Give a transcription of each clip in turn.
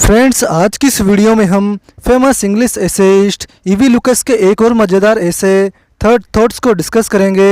Friends, आज की इस वीडियो में हम famous English essayist EV Lucas के एक और मज़ेदार ऐसे थर्ड थॉट्स को डिस्कस करेंगे।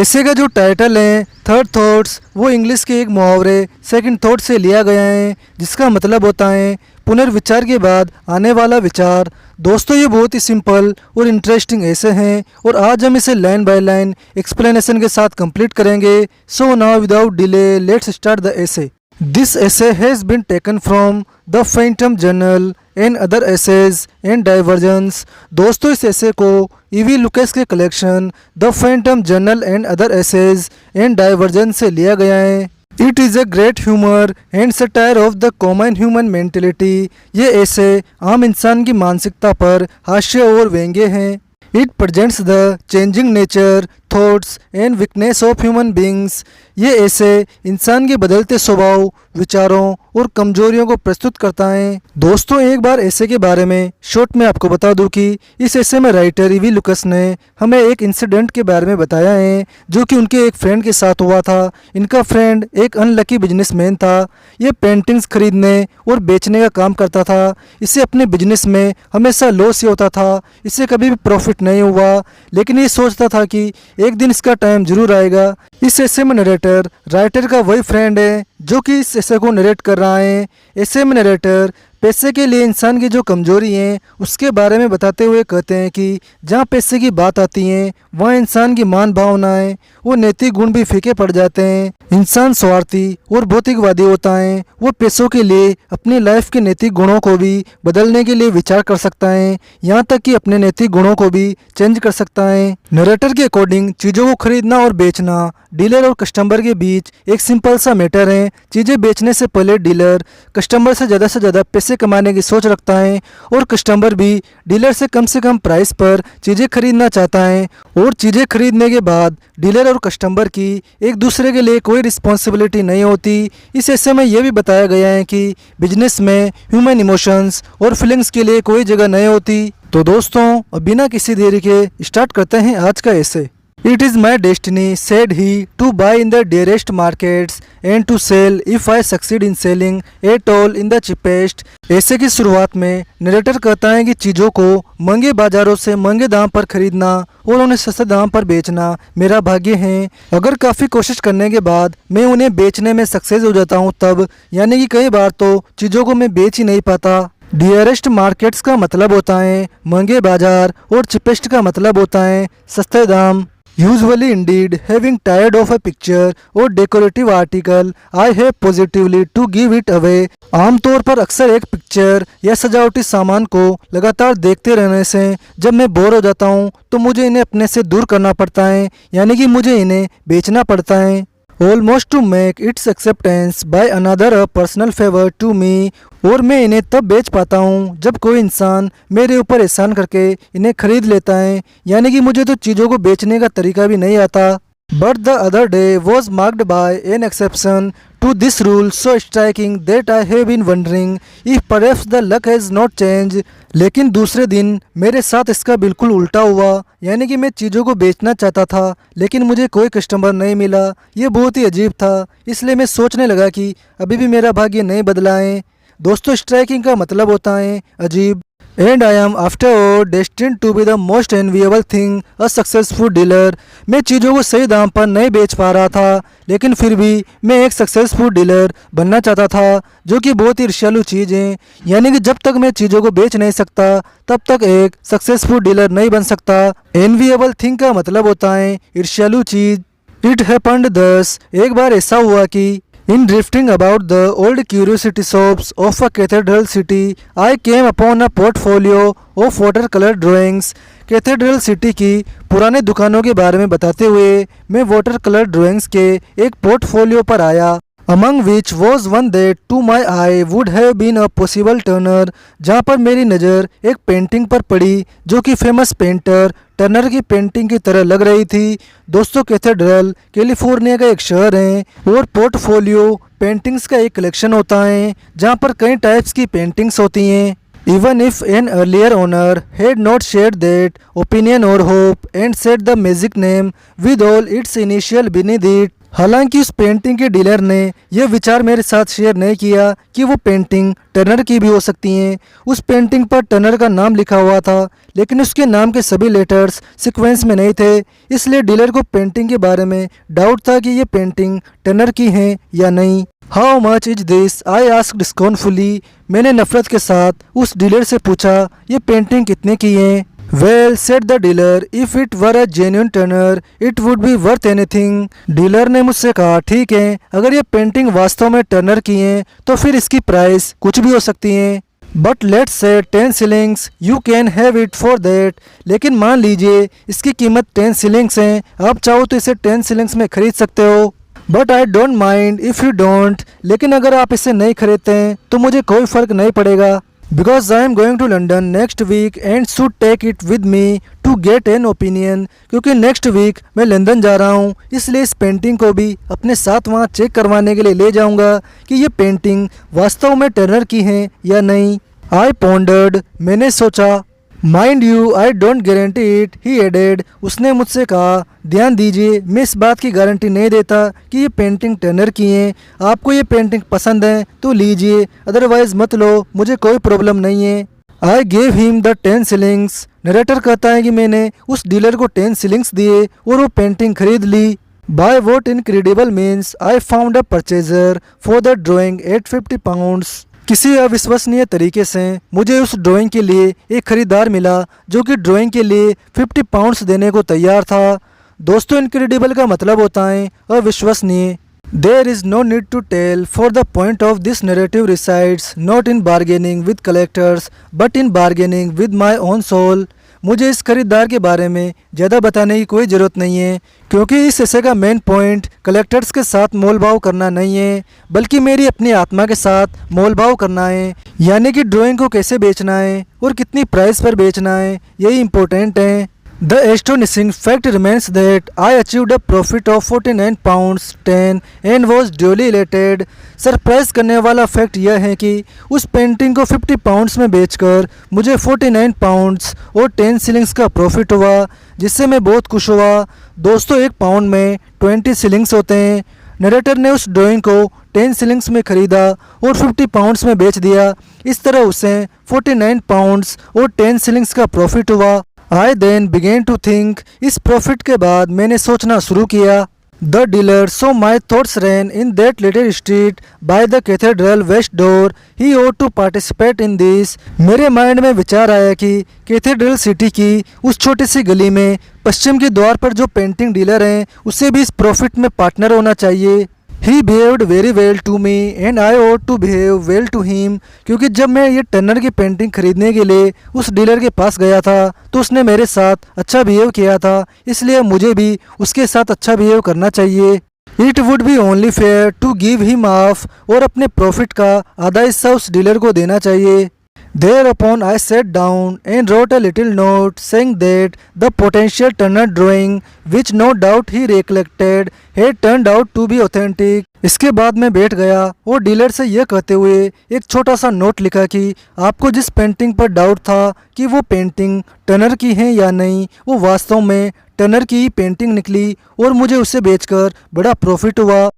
ऐसे का जो टाइटल है थर्ड थॉट्स, वो इंग्लिश के एक मुहावरे सेकंड थॉट से लिया गया है, जिसका मतलब होता है पुनर्विचार के बाद आने वाला विचार। दोस्तों, ये बहुत ही सिंपल और इंटरेस्टिंग ऐसे हैं और आज हम इसे लाइन बाय लाइन एक्सप्लेनेशन के साथ कंप्लीट करेंगे। So now without delay let's start the ऐसे। This essay has been taken from The Phantom Journal and other essays and diversions। दोस्तों, इस ऐसे को ईवी लुकास के collection the phantom journal and other essays and diversion से लिया गया है। It is a great humour and satire of the common human mentality. ये essay आम इंसान की मानसिकता पर हास्य और व्यंग्य हैं। It presents the changing nature, thoughts and weakness of human beings. ये ऐसे इंसान के बदलते स्वभाव, विचारों और कमजोरियों को प्रस्तुत करता है। दोस्तों, एक बार ऐसे के बारे में शॉर्ट में आपको बता दूं कि इस ऐसे में राइटर ईवी लुकास ने हमें एक इंसिडेंट के बारे में बताया है जो कि उनके एक फ्रेंड के साथ हुआ था। इनका फ्रेंड एक अनलकी बिजनेसमैन था। ये पेंटिंग्स खरीदने और बेचने का काम करता था। इसे अपने बिजनेस में हमेशा लॉस ही होता था, इसे कभी भी प्रॉफिट नहीं हुआ, लेकिन ये सोचता था कि एक दिन इसका टाइम जरूर आएगा। इस ऐसे में नरेटर राइटर का वही फ्रेंड है जो कि इस ऐसे को नरेट कर रहा है। ऐसे में नरेटर पैसे के लिए इंसान की जो कमजोरी है उसके बारे में बताते हुए कहते हैं कि जहाँ पैसे की बात आती है वहाँ इंसान की मान भावनाएं वो नैतिक गुण भी फीके पड़ जाते हैं। इंसान स्वार्थी और भौतिकवादी होता है। वो पैसों के लिए अपनी लाइफ के नैतिक गुणों को भी बदलने के लिए विचार कर सकता है, यहाँ तक कि अपने नैतिक गुणों को भी चेंज कर सकता है। नरेटर के अकॉर्डिंग चीज़ों को खरीदना और बेचना डीलर और कस्टमर के बीच एक सिंपल सा मैटर है। चीज़ें बेचने से पहले डीलर कस्टमर से ज़्यादा पैसे कमाने की सोच रखता है और कस्टमर भी डीलर से कम प्राइस पर चीज़ें खरीदना चाहता है। और चीज़ें खरीदने के बाद डीलर और कस्टमर की एक दूसरे के लिए कोई रिस्पॉन्सिबिलिटी नहीं होती। इस ऐसे में यह भी बताया गया है कि बिजनेस में ह्यूमन इमोशंस और फीलिंग्स के लिए कोई जगह नहीं होती। तो दोस्तों, अब बिना किसी देरी के स्टार्ट करते हैं आज का ऐसे। It is my destiny, said he, to buy in the dearest markets and to sell if I succeed in selling at all in the cheapest। ऐसे की शुरुआत में नरेटर कहता है कि चीज़ों को महंगे बाजारों से महंगे दाम पर खरीदना और उन्हें सस्ते दाम पर बेचना मेरा भाग्य है। अगर काफ़ी कोशिश करने के बाद मैं उन्हें बेचने में सक्सेस हो जाता हूँ तब, यानी कि कई बार तो चीज़ों को मैं बेच ही नहीं पाता। डियरेस्ट मार्केट्स का मतलब होता है महंगे बाजार और चिपेस्ट का मतलब होता है सस्ते दाम। Usually indeed, having tired of a picture or decorative article, I have positively to give it away। आमतौर पर अक्सर एक पिक्चर या सजावटी सामान को लगातार देखते रहने से जब मैं बोर हो जाता हूँ तो मुझे इन्हें अपने से दूर करना पड़ता है, यानी कि मुझे इन्हें बेचना पड़ता है। Almost to make its acceptance by another a personal favor to me। और मैं इन्हें तब बेच पाता हूँ जब कोई इंसान मेरे ऊपर एहसान करके इन्हें खरीद लेता है, यानी कि मुझे तो चीज़ों को बेचने का तरीका भी नहीं आता। But the other day was marked by an exception to this rule so striking that I have been wondering if perhaps the luck has not changed। लेकिन दूसरे दिन मेरे साथ इसका बिल्कुल उल्टा हुआ, यानी कि मैं चीज़ों को बेचना चाहता था लेकिन मुझे कोई कस्टमर नहीं मिला। ये बहुत ही अजीब था, इसलिए मैं सोचने लगा कि अभी भी मेरा भाग्य नहीं बदला है। दोस्तों, स्ट्राइकिंग का मतलब होता है अजीब। And I am after all destined to be the most enviable thing a successful dealer. मैं चीज़ों को सही दाम पर नहीं बेच पा रहा था, लेकिन फिर भी मैं एक सक्सेसफुल डीलर बनना चाहता था, जो कि बहुत ही ईर्ष्यालु चीज़ है। यानी कि जब तक मैं चीज़ों को बेच नहीं सकता तब तक एक सक्सेसफुल डीलर नहीं बन सकता। एनविएबल थिंग का मतलब होता है ईर्ष्यालु चीज़। इट हैपेंड दस, एक बार ऐसा हुआ कि In drifting about the old curiosity shops of a cathedral city, I came upon a portfolio of watercolor drawings। Cathedral city की पुराने दुकानों के बारे में बताते हुए मैं वाटर कलर ड्राइंग्स के एक पोर्टफोलियो पर आया। Among which was one that to my eye would have been a possible Turner, जहाँ पर मेरी नज़र एक पेंटिंग पर पड़ी जो कि फेमस पेंटर टर्नर की पेंटिंग की तरह लग रही थी। दोस्तों, कैथेड्रल कैलिफोर्निया का एक शहर है और पोर्टफोलियो पेंटिंग्स का एक कलेक्शन होता है जहाँ पर कई टाइप्स की पेंटिंग्स होती हैं। Even if an earlier owner had not shared that opinion or hope and set the magic name with all its initial beneath it, हालांकि उस पेंटिंग के डीलर ने यह विचार मेरे साथ शेयर नहीं किया कि वो पेंटिंग टर्नर की भी हो सकती हैं। उस पेंटिंग पर टर्नर का नाम लिखा हुआ था, लेकिन उसके नाम के सभी लेटर्स सीक्वेंस में नहीं थे, इसलिए डीलर को पेंटिंग के बारे में डाउट था कि ये पेंटिंग टर्नर की है या नहीं। How much is this, I asked scornfully. मैंने नफरत के साथ उस डीलर से पूछा, ये पेंटिंग कितने की है? Well said the dealer, if it were a genuine Turner it would B worth anything. Dealer ने मुझसे कहा, ठीक है, अगर ये पेंटिंग वास्तव में टर्नर की है तो फिर इसकी प्राइस कुछ भी हो सकती है। But let's say 10 shillings, you can have it for that. लेकिन मान लीजिए इसकी कीमत 10 शिलिंग्स है, आप चाहो तो इसे 10 शिलिंग्स में खरीद सकते हो। But I don't mind if you don't. लेकिन अगर आप इसे नहीं खरीदते हैं तो मुझे कोई फ़र्क नहीं पड़ेगा, because I am going to London next week and should take it with me to get an opinion. क्योंकि नेक्स्ट वीक मैं लंदन जा रहा हूँ, इसलिए इस पेंटिंग को भी अपने साथ वहाँ चेक करवाने के लिए ले जाऊँगा कि ये पेंटिंग वास्तव में टर्नर की है या नहीं। आई पॉन्डर्ड, मैंने सोचा। Mind you I don't guarantee it, he added. उसने मुझसे कहा, ध्यान दीजिए, मैं इस बात की गारंटी नहीं देता कि ये पेंटिंग टर्नर की है। आपको ये पेंटिंग पसंद है तो लीजिए, अदरवाइज मत लो, मुझे कोई प्रॉब्लम नहीं है। I gave him the 10 shillings. Narrator कहता है कि मैंने उस डीलर को 10 शिलिंग्स दिए और वो पेंटिंग खरीद ली। By what incredible means I found a purchaser for the drawing at 50 pounds. किसी अविश्वसनीय तरीके से मुझे उस ड्राइंग के लिए एक खरीदार मिला जो कि ड्राइंग के लिए 50 पाउंड्स देने को तैयार था। दोस्तों, इनक्रेडिबल का मतलब होता है अविश्वसनीय। There is no need to tell, for the point of this narrative resides not in bargaining with collectors but in bargaining with my own soul. मुझे इस खरीदार के बारे में ज़्यादा बताने की कोई ज़रूरत नहीं है, क्योंकि इस ऐसे का मेन पॉइंट कलेक्टर्स के साथ मोल भाव करना नहीं है, बल्कि मेरी अपनी आत्मा के साथ मोल भाव करना है। यानी कि ड्राइंग को कैसे बेचना है और कितनी प्राइस पर बेचना है, यही इम्पोर्टेंट है। The astonishing fact remains that I achieved a profit of 49 pounds 10 and was duly elated। Surprise करने वाला फैक्ट यह है कि उस पेंटिंग को 50 पाउंड्स में बेचकर मुझे 49 पाउंड्स और 10 शिलिंग्स का प्रॉफिट हुआ, जिससे मैं बहुत खुश हुआ। दोस्तों, एक पाउंड में 20 शिलिंग्स होते हैं। नरेटर ने उस ड्राइंग को 10 शिलिंग्स में खरीदा और 50 पाउंड्स में बेच दिया। इस तरह उसे 49 पाउंड्स और 10 शिलिंग्स का प्रॉफिट हुआ। I then began to think. इस प्रॉफिट के बाद मैंने सोचना शुरू किया। The dealer, so my thoughts ran in that little street by the cathedral west door, he ought to participate in this. मेरे माइंड में विचार आया कि कैथेड्रल सिटी की उस छोटी सी गली में पश्चिम के द्वार पर जो पेंटिंग डीलर हैं, उसे भी इस प्रॉफिट में पार्टनर होना चाहिए। He behaved very well to me and I ought to behave well to him. क्योंकि जब मैं ये टर्नर की पेंटिंग खरीदने के लिए उस डीलर के पास गया था तो उसने मेरे साथ अच्छा बिहेव किया था, इसलिए मुझे भी उसके साथ अच्छा बिहेव करना चाहिए। It would be only fair to give him half, और अपने प्रॉफिट का आधा हिस्सा उस डीलर को देना चाहिए। Thereupon I sat down and wrote a little note saying that the potential turner drawing, which no doubt he recollected, had turned out to be authentic। इसके बाद मैं बैठ गया और डीलर से यह कहते हुए एक छोटा सा नोट लिखा कि आपको जिस पेंटिंग पर डाउट था कि वो पेंटिंग टर्नर की है या नहीं, वो वास्तव में टर्नर की ही पेंटिंग निकली और मुझे उसे बेचकर बड़ा प्रॉफिट हुआ।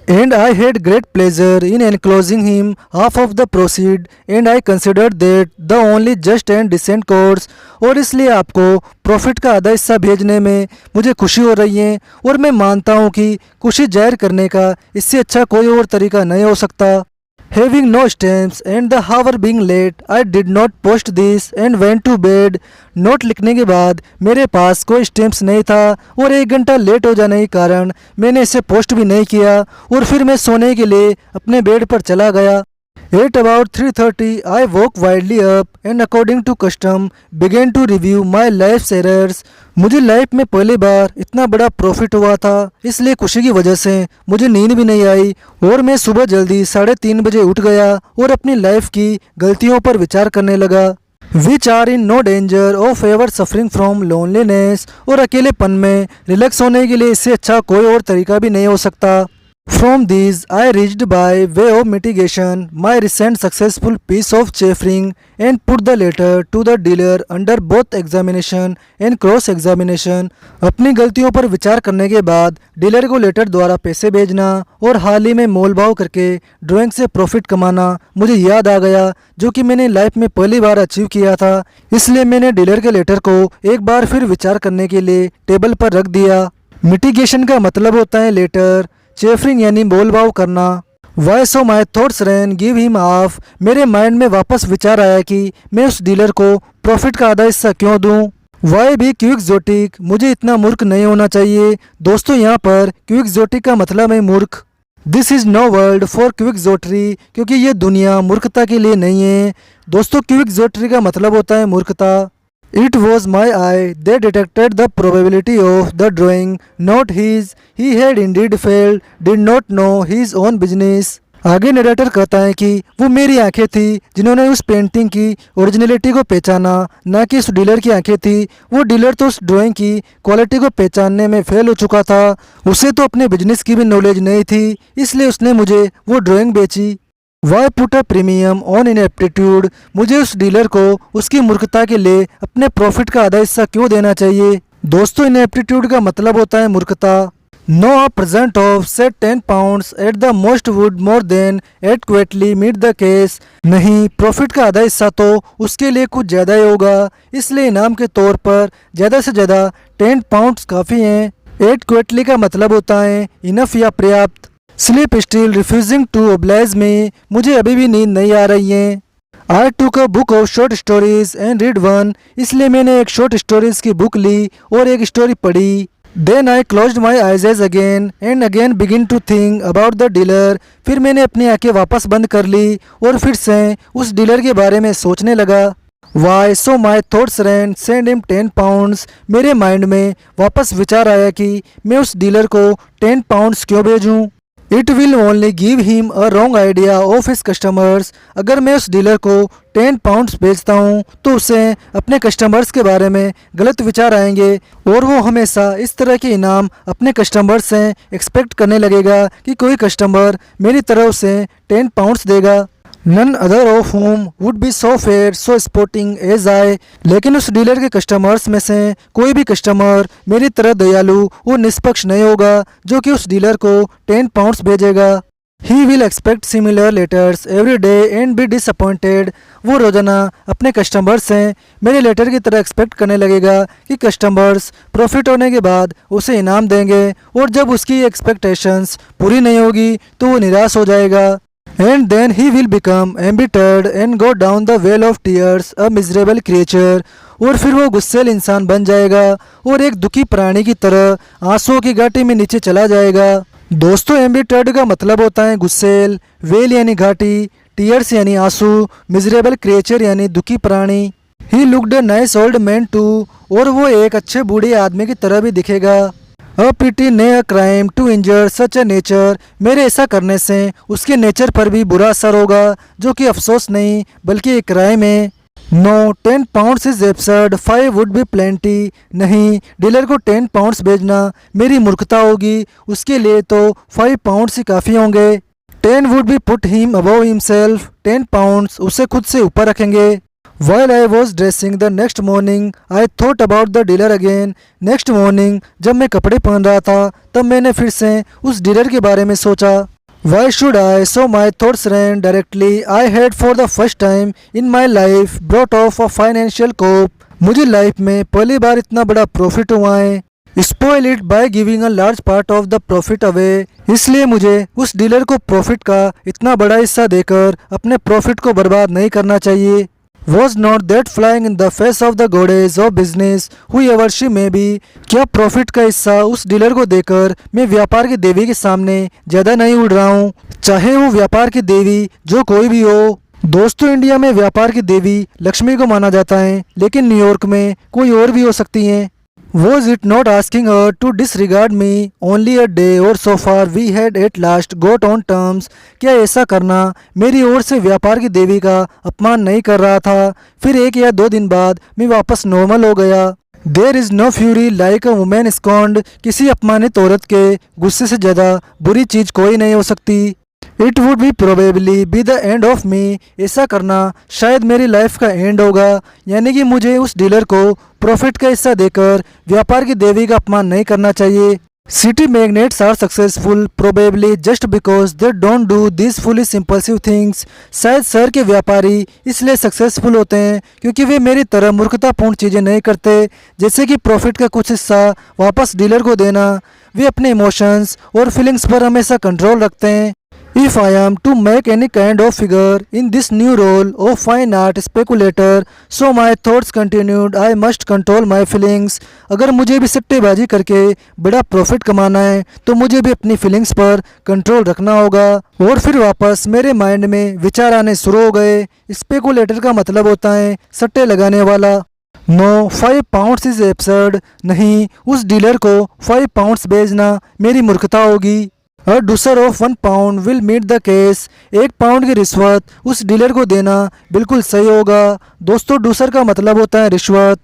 And I had great pleasure in enclosing him half of the proceed, and I considered that the only just and decent course। और इसलिए आपको प्रॉफिट का आधा हिस्सा भेजने में मुझे खुशी हो रही है, और मैं मानता हूँ कि खुशी जाहिर करने का इससे अच्छा कोई और तरीका नहीं हो सकता। Having no stamps and the hour being late, I did not post this and went to bed। Note लिखने के बाद मेरे पास कोई स्टैम्प्स नहीं था और 1 घंटा लेट हो जाने के कारण मैंने इसे पोस्ट भी नहीं किया, और फिर मैं सोने के लिए अपने बेड पर चला गया। At about 3:30 I woke wildly up and according to custom began to review my life's errors। मुझे लाइफ में पहली बार इतना बड़ा प्रॉफिट हुआ था, इसलिए खुशी की वजह से मुझे नींद भी नहीं आई, और मैं सुबह जल्दी 3:30 बजे उठ गया और अपनी लाइफ की गलतियों पर विचार करने लगा। Which are in no danger of ever suffering from loneliness. और अकेलेपन में रिलैक्स होने के लिए इससे अच्छा कोई और तरीका भी नहीं हो सकता। From these, I reached by way of mitigation my recent successful piece of chaffering and put the letter to the dealer under both examination and cross examination. अपनी गलतियों पर विचार करने के बाद डीलर को लेटर द्वारा पैसे भेजना और हाल ही में मोल भाव करके ड्राइंग से प्रॉफिट कमाना मुझे याद आ गया, जो कि मैंने लाइफ में पहली बार अचीव किया था। इसलिए मैंने डीलर के लेटर को एक बार फिर विचार करने के लिए टेबल पर रख दिया। मिटिगेशन का मतलब होता है लेटर, चेफरिंग यानी मोल भाव करना। Why so my thoughts ran give him half, मेरे माइंड में वापस विचार आया कि मैं उस डीलर को प्रॉफिट का आधा हिस्सा क्यों दूं। वाई भी क्विक्सोटिक, मुझे इतना मूर्ख नहीं होना चाहिए। दोस्तों यहाँ पर क्विक्सोटिक का मतलब है मूर्ख। This is no world for quixotry, क्योंकि ये दुनिया मूर्खता के लिए नहीं है। दोस्तों क्विक्सोटरी का मतलब होता है मूर्खता। It was my eye that detected the probability of the drawing, not his. He had indeed failed, did not know his own business. आगे नरेटर कहता है कि वो मेरी आंखें थी जिन्होंने उस पेंटिंग की ओरिजिनलिटी को पहचाना, ना कि उस डीलर की आंखें थी। वो डीलर तो उस ड्राइंग की क्वालिटी को पहचानने में फेल हो चुका था। उसे तो अपने बिजनेस की भी नॉलेज नहीं थी, इसलिए उसने मुझे वो ड्राइंग बेची। Why put a premium on inaptitude, मुझे उस डीलर को उसकी मूर्खता के लिए अपने प्रॉफिट का आधा हिस्सा क्यों देना चाहिए। दोस्तों इनएप्टीट्यूड का मतलब होता है मूर्खता। No a present of set 10 pounds at the most would more than adequately meet the case, नहीं प्रॉफिट का आधा हिस्सा तो उसके लिए कुछ ज़्यादा ही होगा, इसलिए इनाम के तौर पर ज़्यादा से ज़्यादा 10 पाउंड्स काफ़ी हैं। एडक्वेटली का मतलब होता है इनफ या पर्याप्त। Sleep still refusing to oblige me, मुझे अभी भी नींद नहीं आ रही है। I took a book of short stories and read one, इसलिए मैंने एक शॉर्ट स्टोरीज की बुक ली और एक स्टोरी पढ़ी। Then I closed my eyes again and again begin to think about the dealer, फिर मैंने अपनी आंखें वापस बंद कर ली और फिर से उस डीलर के बारे में सोचने लगा। Why so my thoughts ran send him 10 pounds, मेरे माइंड में वापस विचार आया कि मैं उस डीलर को 10 पाउंड्स क्यों भेजूँ। It will only give him a wrong idea of his customers, अगर मैं उस डीलर को 10 पाउंड्स बेचता हूँ तो उसे अपने कस्टमर्स के बारे में गलत विचार आएंगे और वो हमेशा इस तरह के इनाम अपने कस्टमर्स से एक्सपेक्ट करने लगेगा कि कोई कस्टमर मेरी तरफ से 10 पाउंड्स देगा। None other of whom would be so fair so sporting as I, लेकिन उस डीलर के कस्टमर्स में से कोई भी कस्टमर मेरी तरह दयालु और निष्पक्ष नहीं होगा जो कि उस डीलर को 10 पाउंड्स भेजेगा। He will expect similar letters every day and be disappointed, वो रोजाना अपने कस्टमर्स से मेरे लेटर की तरह एक्सपेक्ट करने लगेगा कि कस्टमर्स प्रॉफिट होने के बाद उसे इनाम देंगे, और जब उसकी एक्सपेक्टेशंस पूरी नहीं होगी तो वो निराश हो जाएगा। And then he will become embittered and go down the well of tears, a miserable creature, और फिर वो गुस्सैल इंसान बन जाएगा और एक दुखी प्राणी की तरह आंसुओं की घाटी में नीचे चला जाएगा। दोस्तों एम्बिटर्ड का मतलब होता है गुस्सैल, वेल यानी घाटी, टीयर्स यानी आंसू, मिजरेबल क्रिएचर यानी दुखी प्राणी। He looked a nice old man too, और वो एक अच्छे बूढ़े आदमी की तरह भी दिखेगा। A pity nay a crime to injure such a nature, मेरे ऐसा करने से उसके नेचर पर भी बुरा असर होगा, जो कि अफसोस नहीं बल्कि एक क्राइम है। No 10 pounds is absurd 5 would be plenty, नहीं डीलर को 10 पाउंड्स भेजना मेरी मूर्खता होगी, उसके लिए तो 5 पाउंड्स ही काफ़ी होंगे। 10 would be put him above himself, 10 pounds उसे खुद से ऊपर रखेंगे। While I was dressing the next morning, I thought about the dealer again. Next morning, जब मैं कपड़े पहन रहा था तब मैंने फिर से उस डीलर के बारे में सोचा। Why should I? So my thoughts ran directly. I had for the first time in my life brought off a financial coup. मुझे लाइफ में पहली बार इतना बड़ा प्रॉफिट हुआ है। Spoil it by giving a large part of the profit away. इसलिए मुझे उस डीलर को प्रॉफिट का इतना बड़ा हिस्सा देकर अपने प्रॉफिट को बर्बाद नहीं करना चाहिए। Was not that flying in the face of the goddess of business, whoever she may be? क्या प्रॉफिट का हिस्सा उस डीलर को देकर मैं व्यापार की देवी के सामने ज़्यादा नहीं उड़ रहा हूँ, चाहे वो व्यापार की देवी जो कोई भी हो। दोस्तों इंडिया में व्यापार की देवी लक्ष्मी को माना जाता है, लेकिन न्यूयॉर्क में कोई और भी हो सकती हैं। Was it not asking her to disregard me only a day or so far we had at last got on terms? क्या ऐसा करना मेरी ओर से व्यापार की देवी का अपमान नहीं कर रहा था? फिर 1 या 2 दिन बाद मैं वापस नॉर्मल हो गया। There is no fury like a woman scorned, किसी अपमानित औरत के गुस्से से ज़्यादा बुरी चीज़ कोई नहीं हो सकती। It would B probably be the end of me, ऐसा करना शायद मेरी लाइफ का एंड होगा, यानी कि मुझे उस डीलर को प्रॉफिट का हिस्सा देकर व्यापार की देवी का अपमान नहीं करना चाहिए। City magnates are successful probably just because they don't do this foolish impulsive things, शायद शहर के व्यापारी इसलिए सक्सेसफुल होते हैं क्योंकि वे मेरी तरह मूर्खतापूर्ण चीज़ें नहीं करते, जैसे कि प्रॉफिट का कुछ हिस्सा वापस डीलर को देना। वे अपने इमोशंस और फीलिंग्स पर हमेशा कंट्रोल रखते हैं। If I am to make any kind of figure in this new role of fine art speculator, so my thoughts continued, I must control my feelings. अगर मुझे भी सट्टेबाजी करके बड़ा प्रॉफिट कमाना है तो मुझे भी अपनी फीलिंग्स पर कंट्रोल रखना होगा। और फिर वापस मेरे माइंड में विचार आने शुरू हो गए। स्पेकुलेटर का मतलब होता है सट्टे लगाने वाला। नो 5 पाउंड्स इज एब्सर्ड, नहीं उस डीलर को 5 पाउंड्स बेचना मेरी मूर्खता होगी। A douceur of 1 pound will meet the case, 1 pound की रिश्वत उस डीलर को देना बिल्कुल सही होगा। दोस्तों डूसर का मतलब होता है रिश्वत।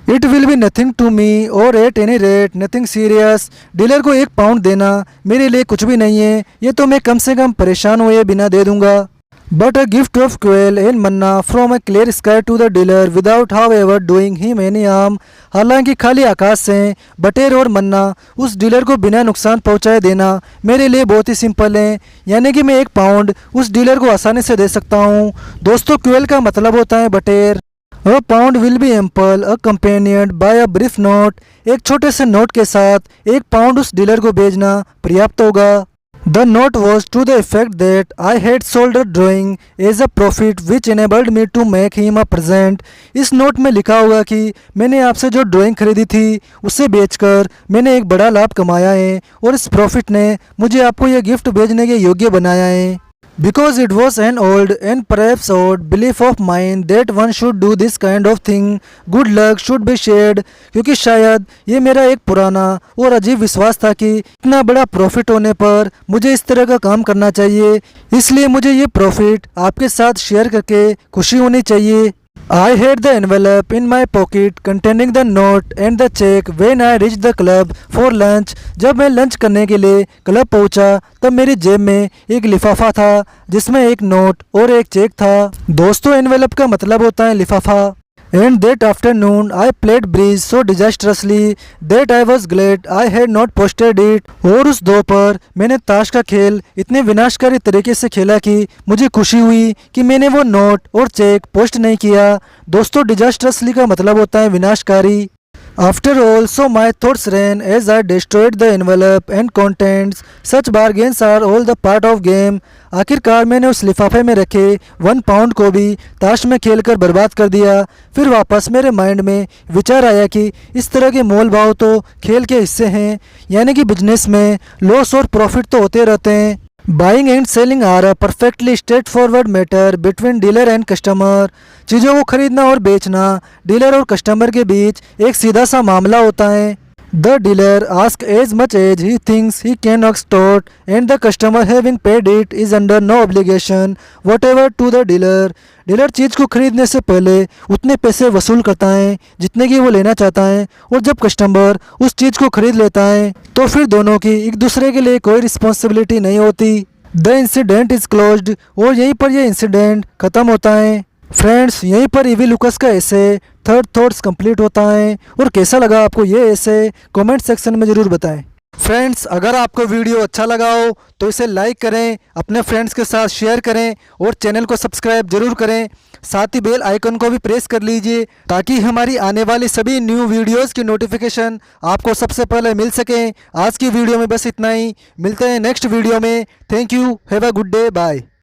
It will be nothing to me or at any rate nothing serious, dealer को 1 पाउंड देना मेरे लिए कुछ भी नहीं है, ये तो मैं कम से कम परेशान हुए बिना दे दूंगा। But a gift of quail and manna from a clear sky to the dealer without however doing him any harm, हालांकि खाली आकाश से बटेर और मन्ना उस डीलर को बिना नुकसान पहुंचाए देना मेरे लिए बहुत ही सिंपल है, यानी कि मैं 1 पाउंड उस डीलर को आसानी से दे सकता हूं। दोस्तों क्वेल का मतलब होता है बटेर। A pound will be ample accompanied by a brief note, एक छोटे से नोट के साथ 1 पाउंड उस डीलर को भेजना पर्याप्त होगा। The note was to the effect that I had sold a drawing as a profit which enabled me to make him a present. इस नोट में लिखा होगा कि मैंने आपसे जो ड्राइंग खरीदी थी उसे बेचकर मैंने एक बड़ा लाभ कमाया है और इस प्रॉफिट ने मुझे आपको यह गिफ्ट भेजने के योग्य बनाया है। Because it was an old and perhaps odd belief of mine that one should do this kind of thing, good luck should be shared. क्योंकि शायद ये मेरा एक पुराना और अजीब विश्वास था कि इतना बड़ा प्रॉफिट होने पर मुझे इस तरह का काम करना चाहिए, इसलिए मुझे ये प्रॉफिट आपके साथ शेयर करके खुशी होनी चाहिए। I had the envelope in my pocket containing the note and the check when I reached the club for lunch. जब मैं लंच करने के लिए क्लब पहुंचा तब मेरी जेब में एक लिफाफा था जिसमें एक नोट और एक चेक था। दोस्तों एनवेलप का मतलब होता है लिफाफा। And that afternoon I played bridge so disastrously that I was glad I had not posted it. और उस दोपहर मैंने ताश का खेल इतने विनाशकारी तरीके से खेला कि मुझे खुशी हुई कि मैंने वो नोट और चेक पोस्ट नहीं किया। दोस्तों डिजास्ट्रसली का मतलब होता है विनाशकारी। After all, so my thoughts ran as I destroyed the envelope and contents. Such bargains are all the part of game. आखिरकार मैंने उस लिफाफे में रखे 1 पाउंड को भी ताश में खेलकर बर्बाद कर दिया। फिर वापस मेरे माइंड में विचार आया कि इस तरह के मोल भाव तो खेल के हिस्से हैं, यानी कि बिजनेस में लॉस और प्रॉफिट तो होते रहते हैं। Buying and selling are a perfectly straightforward matter between dealer and customer. चीज़ों को खरीदना और बेचना डीलर और कस्टमर के बीच एक सीधा सा मामला होता है। The dealer ask as much as he thinks he can extort and the customer having paid it is under no obligation whatever to the dealer. Dealer चीज़ को खरीदने से पहले उतने पैसे वसूल करता है जितने की वो लेना चाहता है, और जब कस्टमर उस चीज़ को खरीद लेता है तो फिर दोनों की एक दूसरे के लिए कोई रिस्पॉन्सिबिलिटी नहीं होती। द इंसिडेंट इज क्लोज्ड, और यहीं पर यह इंसिडेंट ख़त्म होता है। फ्रेंड्स यहीं पर ईवी लुकस का ऐसे थर्ड थॉट्स कंप्लीट होता है। और कैसा लगा आपको ये ऐसे कमेंट सेक्शन में ज़रूर बताएं। फ्रेंड्स अगर आपको वीडियो अच्छा लगा हो तो इसे लाइक करें, अपने फ्रेंड्स के साथ शेयर करें और चैनल को सब्सक्राइब जरूर करें। साथ ही बेल आइकन को भी प्रेस कर लीजिए ताकि हमारी आने वाली सभी न्यू वीडियोस की नोटिफिकेशन आपको सबसे पहले मिल सकें। आज की वीडियो में बस इतना ही, मिलते हैं नेक्स्ट वीडियो में। Thank you, have a good day, bye.